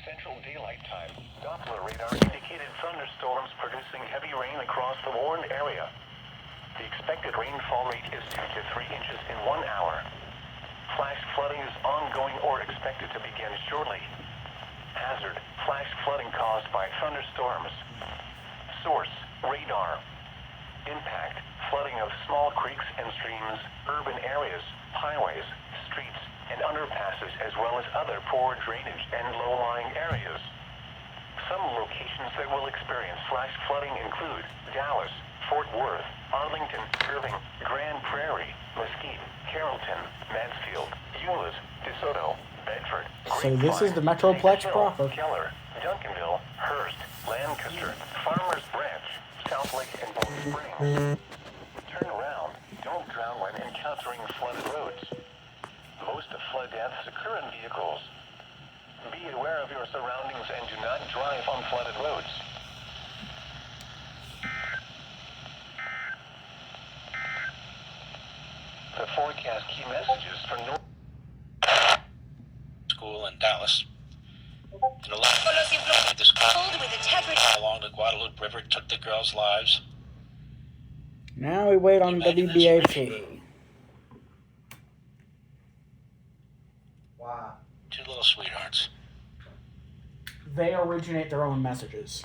Central Daylight Time. Doppler radar indicated thunderstorms producing heavy rain across the warned area. The expected rainfall rate is 2 to 3 inches in 1 hour. Flash flooding is ongoing or expected to begin shortly. Hazard: flash flooding caused by thunderstorms. Source: radar. Impact: flooding of small creeks and streams, urban areas, highways, streets, and underpasses, as well as other poor drainage and low-lying areas. Some locations that will experience flash flooding include Dallas, Fort Worth, Arlington, Irving, Grand Prairie, Mesquite, Carrollton, Mansfield, Euless, DeSoto, Bedford, So this is the Metroplex proper. Keller, Duncanville, Hearst, Lancaster, Farmers Branch, Southlake, and Bone Springs. Turn around. Don't drown when encountering flooded roads. Most of flood deaths occur in vehicles. Be aware of your surroundings and do not drive on flooded roads. The forecast key messages for North School in Dallas. And a lot of this along the Guadalupe River took the girls' lives. Now we wait on WBAP. Wow. Two little sweethearts. They originate their own messages.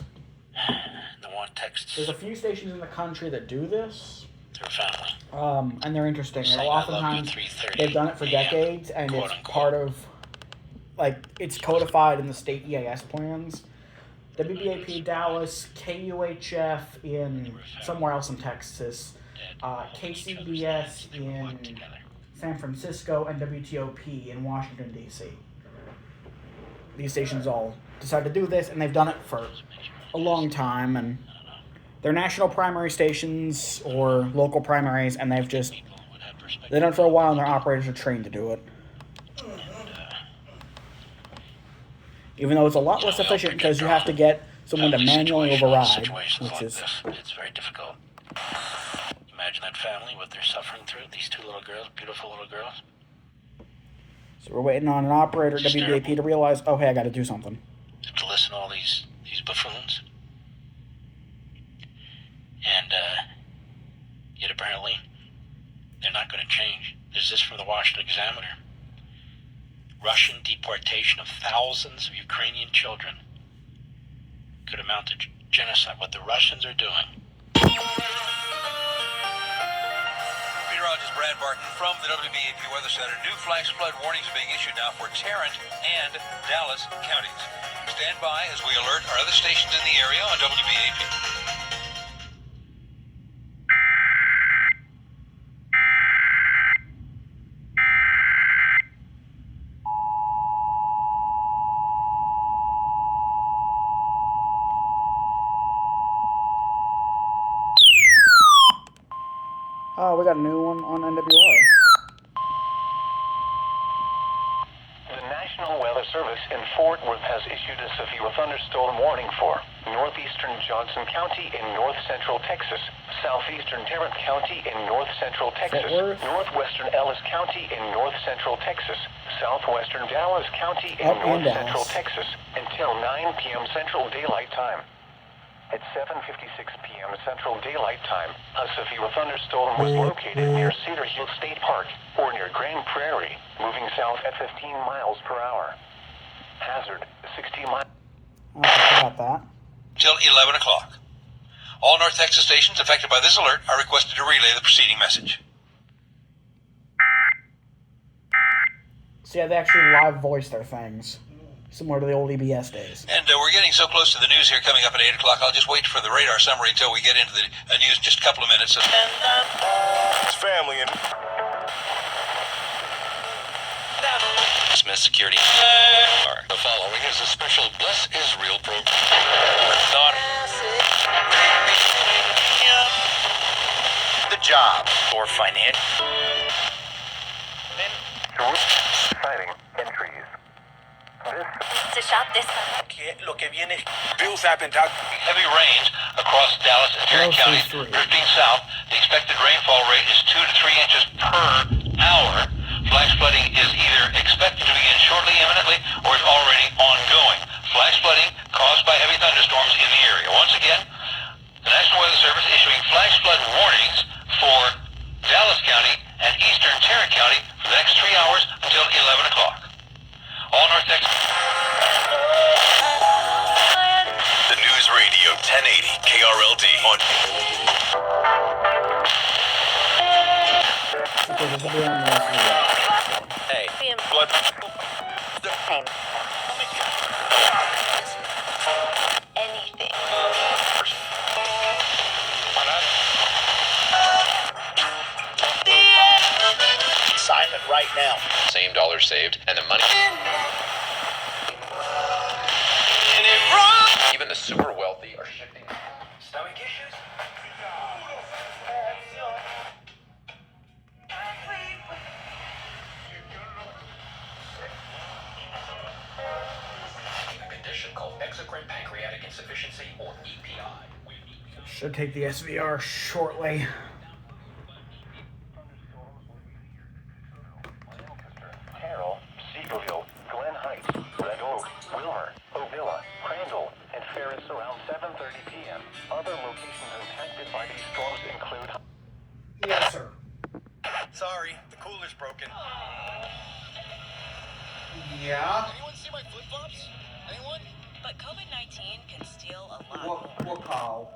The one texts. There's a few stations in the country that do this. Their family. And they're interesting. Saying, Oftentimes, they've done it for decades, and it's unquote. part of, it's codified in the state EAS plans. WBAP Dallas, KUHF in somewhere else in Texas, KCBS in San Francisco, and WTOP in Washington, D.C. These stations all decided to do this, and they've done it for a long time, and they're national primary stations or local primaries, and they've done it for a while, and their operators are trained to do it. Even though it's a lot less efficient because you have to get someone to manually override, which is... It's very difficult. Imagine that family, what they're suffering through. These two little girls, beautiful little girls. So we're waiting on an operator at WBAP to realize, oh, hey, I got to do something. To listen to all these buffoons. And, yet apparently, they're not going to change. There's this from the Washington Examiner. Russian deportation of thousands of Ukrainian children could amount to genocide. What the Russians are doing. Meteorologist Brad Barton from the WBAP Weather Center. New flash flood warnings are being issued now for Tarrant and Dallas counties. Stand by as we alert our other stations in the area on WBAP. Oh, we got a new one on NWR. The National Weather Service in Fort Worth has issued a severe thunderstorm warning for northeastern Johnson County in north-central Texas, southeastern Tarrant County in north-central Texas, northwestern Ellis County in north-central Texas, southwestern Dallas County in north-central Texas, until 9 p.m. Central Daylight Time. At 7:56 p.m. Central Daylight Time, a severe thunderstorm was located near Cedar Hill State Park, or near Grand Prairie, moving south at 15 miles per hour. Hazard: 60 miles. Okay, I got that. Till 11 o'clock. All North Texas stations affected by this alert are requested to relay the preceding message. So yeah, they actually live voice their things. Similar to the old EBS days. And we're getting so close to the news here coming up at 8 o'clock. I'll just wait for the radar summary until we get into the news in just a couple of minutes. It's family and... Smith Security. The following is a special Bless Israel program. The job for finance. Sighting entries. To shop this summer. Bills have been talked. Heavy rains across Dallas and Tarrant counties, drifting south. The expected rainfall rate is 2 to 3 inches per hour. Flash flooding is either expected to begin shortly, imminently, or is already ongoing. on. Okay, this will be on the SVR. Hey, blood. Anything. Sign it right now. Same dollar saved, and the money. Even the super wealthy are shifting. Stomach issues? A condition called exocrine pancreatic insufficiency, or EPI. Should take the SVR shortly. Carroll, Cedarville, Glen Heights, Red Oak, Wilmer, Ovilla, Crandall, and Ferris around 7:30 p.m. Other locations impacted by these storms include... Yes, sir. Sorry, the cooler's broken. Yeah. Anyone see my flip-flops? Anyone? But COVID-19 can steal a lot. We'll call.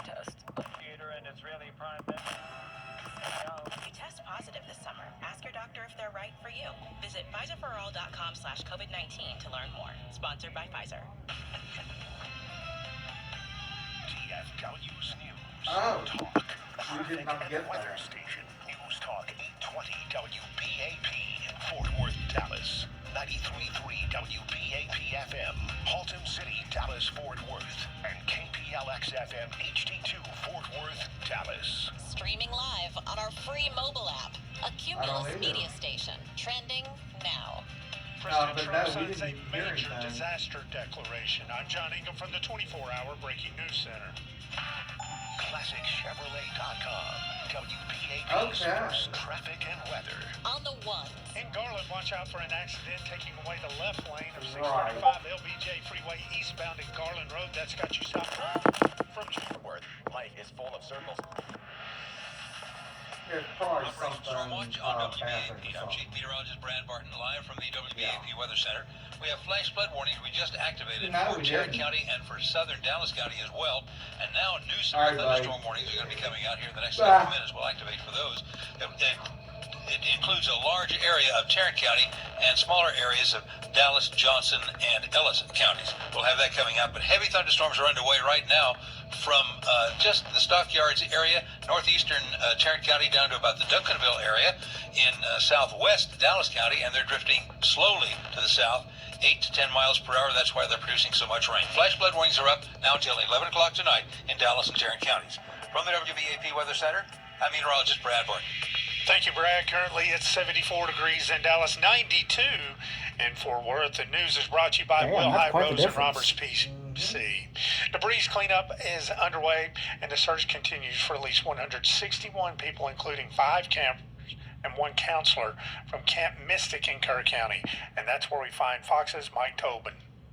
Test. And it's really prime. If you test positive this summer, ask your doctor if they're right for you. Visit Pfizerforall.com/COVID-19 to learn more. Sponsored by Pfizer. TFW's News. Oh. Talk. We did not get Weather that. Station. News Talk 820 WBAP in Fort Worth, Dallas. 93.3 WBAP-FM. Haltom City, Dallas, Fort Worth. And KPLX-FM HD2 Fort Worth, Dallas. Streaming live on our free mobile app, a Cumulus media station. Trending now. President but Trump no, we signs a didn't hear major anything. disaster declaration. I'm John Ingham from the 24-hour Breaking News Center. ClassicChevrolet.com. WBAP Okay. Sports, Traffic and Weather. On the one, In Garland, watch out for an accident taking away the left lane of Right. 635 LBJ Freeway eastbound at Garland Road. That's got you stopped from Worth. Life is full of circles. There's probably Operation something Stormwatch on bad WBAP. or I'm Chief something. Meteorologist Brad Barton, live from the WBAP Weather Center. We have flash flood warnings we just activated No, for we Tarrant didn't. County and for southern Dallas County as well. And now new All severe right, thunderstorm buddy. warnings are going to be coming out here in the next Ah. couple minutes. We'll activate for those. It includes a large area of Tarrant County and smaller areas of Dallas, Johnson, and Ellis counties. We'll have that coming out, but heavy thunderstorms are underway right now from just the Stockyards area, northeastern Tarrant County, down to about the Duncanville area in southwest Dallas County, and they're drifting slowly to the south, 8 to 10 miles per hour. That's why they're producing so much rain. Flash flood warnings are up now until 11 o'clock tonight in Dallas and Tarrant counties. From the WBAP Weather Center, I'm meteorologist Brad Barton. Thank you, Brad. Currently it's 74 degrees in Dallas, 92 in Fort Worth. The news is brought to you by Damn, Will that's High quite the Rose and difference. Roberts PC. Debris cleanup is underway, and the search continues for at least 161 people, including 5 campers and 1 counselor from Camp Mystic in Kerr County. And that's where we find Fox's Mike Tobin.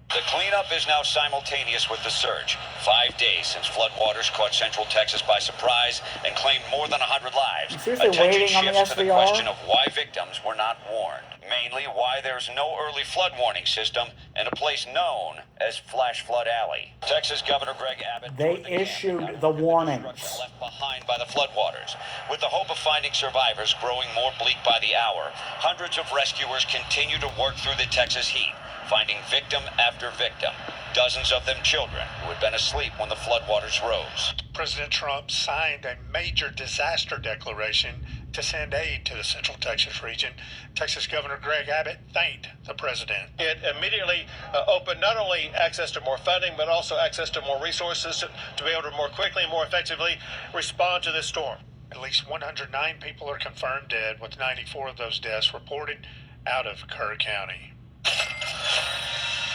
The cleanup is now simultaneous with the search. 5 days since floodwaters caught Central Texas by surprise and claimed more than 100 lives. You seriously Attention waiting on the shifts to the SVR? question of why victims were not warned. Mainly why there's no early flood warning system in a place known as Flash Flood Alley. Texas Governor Greg Abbott They toured the camp issued and the got rid of warnings. destruction left behind by the floodwaters. With the hope of finding survivors growing more bleak by the hour, hundreds of rescuers continue to work through the Texas heat, finding victim after victim, dozens of them children who had been asleep when the floodwaters rose. President Trump signed a major disaster declaration to send aid to the Central Texas region. Texas Governor Greg Abbott thanked the president. It immediately opened not only access to more funding, but also access to more resources to be able to more quickly and more effectively respond to this storm. At least 109 people are confirmed dead, with 94 of those deaths reported out of Kerr County.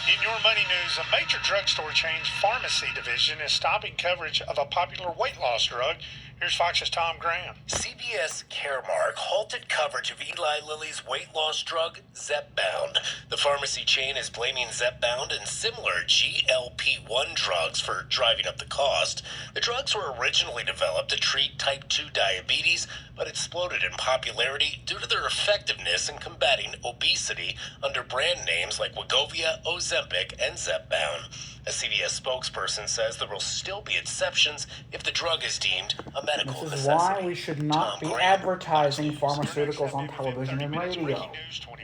In your money news, a major drugstore chain's pharmacy division is stopping coverage of a popular weight loss drug. Here's Fox's Tom Graham. CVS Caremark halted coverage of Eli Lilly's weight loss drug, Zepbound. The pharmacy chain is blaming Zepbound and similar GLP-1 drugs for driving up the cost. The drugs were originally developed to treat type 2 diabetes, but exploded in popularity due to their effectiveness in combating obesity under brand names like Wegovy, Ozempic, and Zepbound. A CVS spokesperson says there will still be exceptions if the drug is deemed a medical This is necessity. why we should not be advertising pharmaceuticals on television and radio.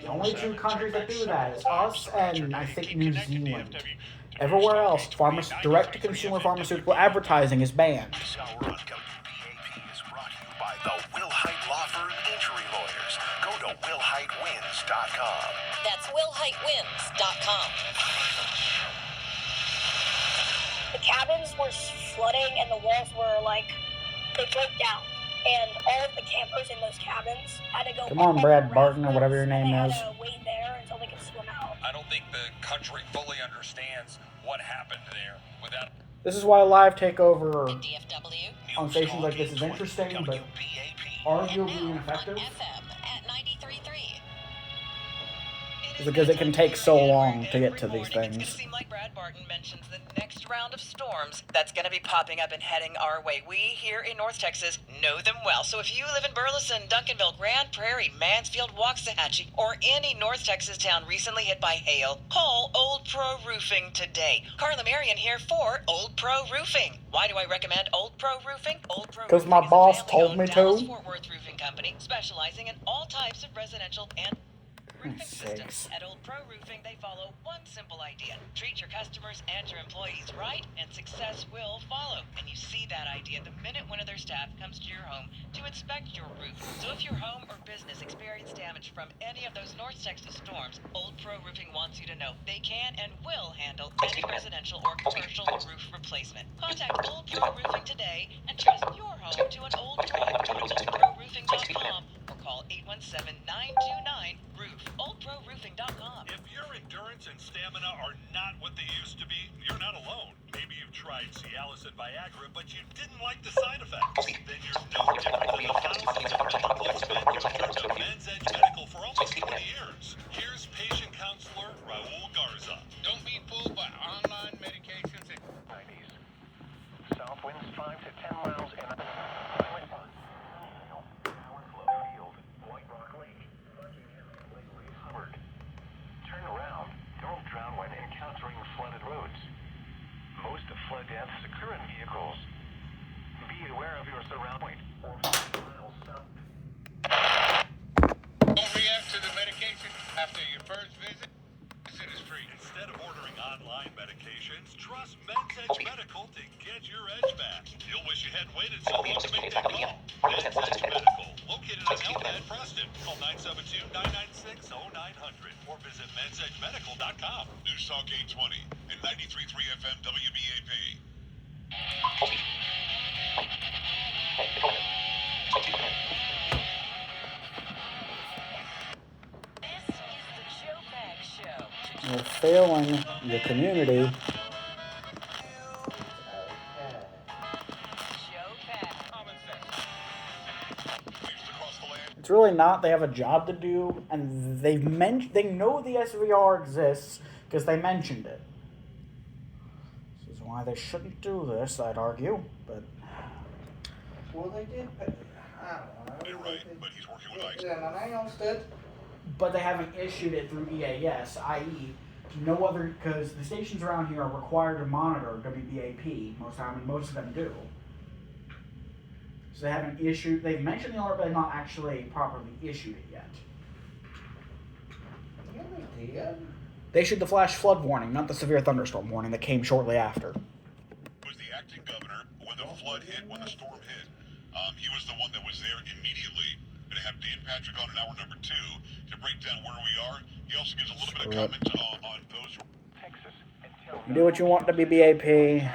The only two countries that do that is us and, I think, New Zealand. Everywhere else, direct-to-consumer pharmaceutical advertising is banned. This hour on WBAP is brought to you by the Will Height Law Firm Injury Lawyers. Go to willheightwins.com. That's willheightwins.com. The cabins were flooding and the walls were they broke down. And all of the campers in those cabins had to go. Come on, Brad Barton, or whatever your name is. They had to wait there until they could swim out. I don't think the country fully understands what happened there without. This is why live takeover In DFW, on stations like this is interesting, but arguably ineffective. FM at 93.3. Is because it can take so long to get to these It's going to things. seem like Brad Barton mentions the next round of storms that's going to be popping up and heading our way. We here in North Texas know them well. So if you live in Burleson, Duncanville, Grand Prairie, Mansfield, Waxahachie, or any North Texas town recently hit by hail, call Old Pro Roofing today. Carla Marion here for Old Pro Roofing. Why do I recommend Old Pro Roofing? Old Pro 'Cause my Roofing is a boss family-owned told me to. Dallas-Fort Worth roofing company specializing in all types of residential and roofing systems. At Old Pro Roofing, they follow one simple idea. Treat your customers and your employees right, and success will follow. And you see that idea the minute one of their staff comes to your home to inspect your roof. So if your home or business experienced damage from any of those North Texas storms, Old Pro Roofing wants you to know they can and will handle any residential or commercial roof replacement. Contact Old Pro Roofing today and trust your home to an Old Pro. OldProRoofing.com or call 817-929-ROOF. OldProRoofing.com. If your endurance and stamina are not what they used to be, you're not alone. Maybe you've tried Cialis and Viagra, but you didn't like the side effects. Then you're no different than the thousands of hip replacement who have turned to Men's Edge Medical for almost 20 years. Here's patient counselor Raul Garza. Don't be fooled by online medications. 90s. South winds 5 to 10 miles an hour. Field, White Rock Lake, Buckingham, Lake Louise Hubbard. Turn around. Don't drown when encountering flooded roads. Most of flood deaths occur in vehicles. Be aware of your surroundings. Or 5 miles south. Don't react to the medication after your first visit. Visit is free. Instead of ordering online medications, trust Men's Edge Medical to get your edge back. You'll wish you hadn't waited so long to make that call. Men's Edge Medical, located on Elmhead, Preston. Call 972-996-0900 or visit mensedgemedical.com. News Talk 820 and 93.3 FM WBAP. This is the Joe Bag Show. We're failing the community. It's really not. They have a job to do, and they know the SVR exists because they mentioned it. This is why they shouldn't do this, I'd argue. But well, they did. I don't know. Right, but he's working with ICE. Yeah, I understood. But they haven't issued it through EAS, i.e., no other, because the stations around here are required to monitor WBAP most of the time, and most of them do. So they haven't issued, they've mentioned the alert, but they've not actually properly issued it yet. Yeah, they did. They issued the flash flood warning, not the severe thunderstorm warning that came shortly after. Was the acting governor when the flood hit, when the storm hit. He was the one that was there immediately. Going to have Dan Patrick on in hour number 2 to break down where we are. He also gives a little bit of comment on those. You do what you want, WBAP.